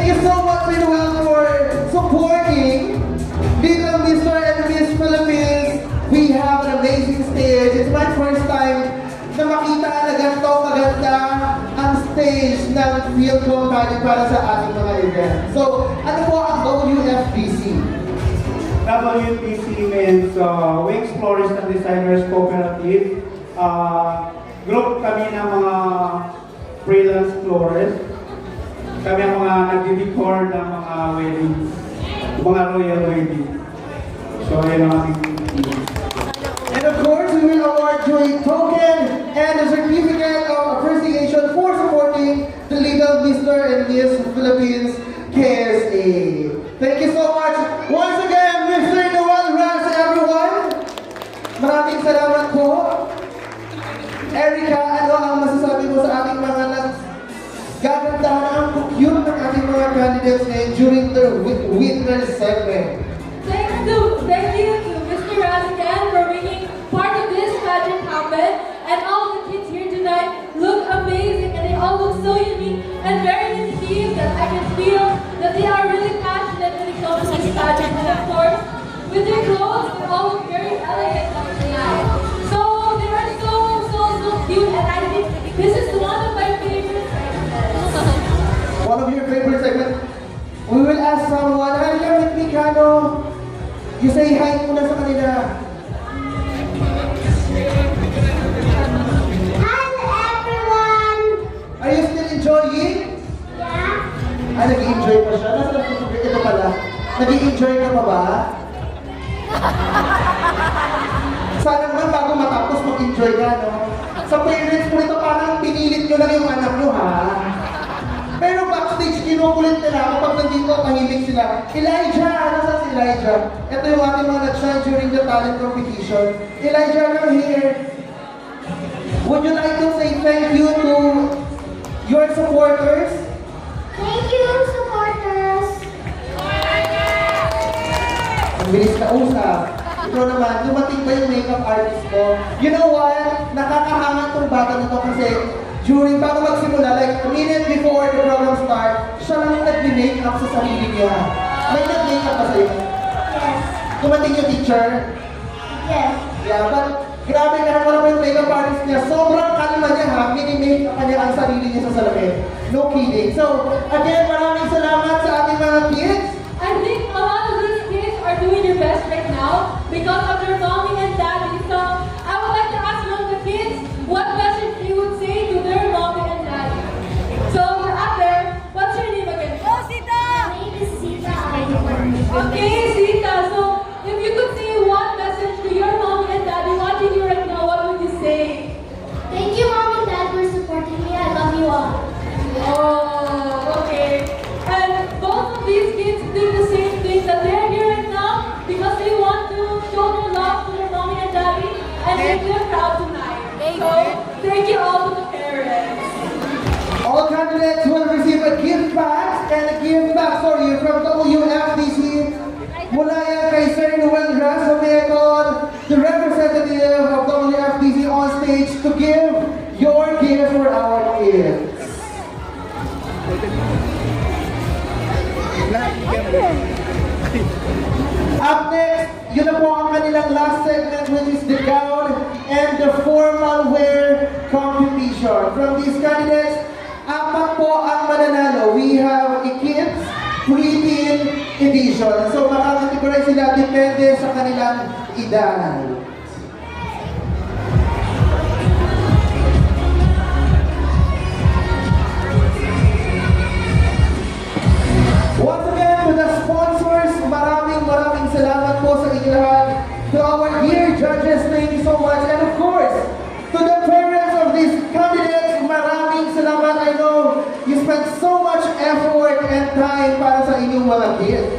you so much, Manuel, for supporting Little Mr. and Miss Philippines. We have an amazing stage. It's my first time na makita na ganito maganda ang stage ng Philcom Magic para sa ating mga event. So, ano po ang WFDC? WPC means Wings Florist and Designers Cooperative. Group kami ng mga freelance florists. Kami ang mga nag-decor ng mga weddings, mga royal weddings. So, yun ang ating team. And of course, we will award you a token and a certificate of appreciation for supporting the Little Mr. and Miss Philippines KSA. Thank you so much. Once again, Mr. Noel Ras, everyone. Maraming salamat po. Erica, ano ang masasabi mo sa ating mga nag-gagandahan ang cute ng ating mga candidates ngayon during the winter segment? Thank you to Mr. Raz again for making part of this pageant happen. And all the kids here tonight look amazing and they all look so unique and very distinct that I can feel that they are really passionate when it comes to this pageant. And of course, with their clothes, they all look very elegant tonight. So they are so cute, and I think this is one of my favorite segments. One of your favorite segments? We will ask someone, hello with me, Kano. You say hi muna sa kanila. Hi everyone! Are you still enjoying? Yeah? Ay, nag-i-enjoy pa siya. Nasa nag-i-enjoy? Ito pala. Nag-i-enjoy ka pa ba? Sana naman bago matapos mag-enjoy ka, no? Sa parents mo ito, parang pinilit nyo lang yung anak nyo, ha? Pero backstage, kinukulit nila ako pag nandito, tahimik sila. Elijah! Nasa si Elijah? Ito yung ating mga nag-shine during the talent competition. Elijah, come here. Would you like to say thank you to your supporters? Thank you, supporters! Ang bilis na usap. Ikaw naman, dumating ba yung makeup artist ko? You know what? Nakakahangat tong bata na to kasi bago magsimula, like a minute before the program start, siya lang yung nag-make-up sa sarili niya. May nag-make-up ba sa'yo? Yes. Dumating yung teacher? Yes. Yeah, but grabe ka naman yung makeup artist niya. Sobrang kalma niya ha, mini-make-up niya ang sarili niya sa salamin. No kidding. So, again, maraming salamat sa ating mga kids. I think a lot of these kids are doing their best right now because of their mommy and daddy. So I would like to ask one of the kids what message you would say to their mommy and daddy. So we're up there. What's your name again? Oh, Sita! My name is Sita. Okay, Sita. So if you could say one message to your mommy and daddy watching you right now, what would you say? Thank you, Mom and Dad, for supporting me. I love you all. Oh, okay. And both of these kids think the same thing, that they're here right now because they want to show their love to their mommy and daddy and make them proud tonight. So, thank you all to the parents. All candidates will receive a gift bag and a gift bag, sorry, from WFDC. Mula yan kay Sir Noel Ras, the representative of WFDC on stage to give your gift for our kids. Up next, yun na po ang kanilang last segment, which is the gown and the formal wear competition. From these candidates, apat po ang mananalo. We have a kids preteen edition. So makakategorize sila depende sa kanilang edad. Once again, to the sponsors, maraming salamat po sa inyo lahat. To our dear judges, thank you so much. And of course, to the parents of these candidates, maraming salamat. I know you spent so much effort and time para sa inyong mga kids.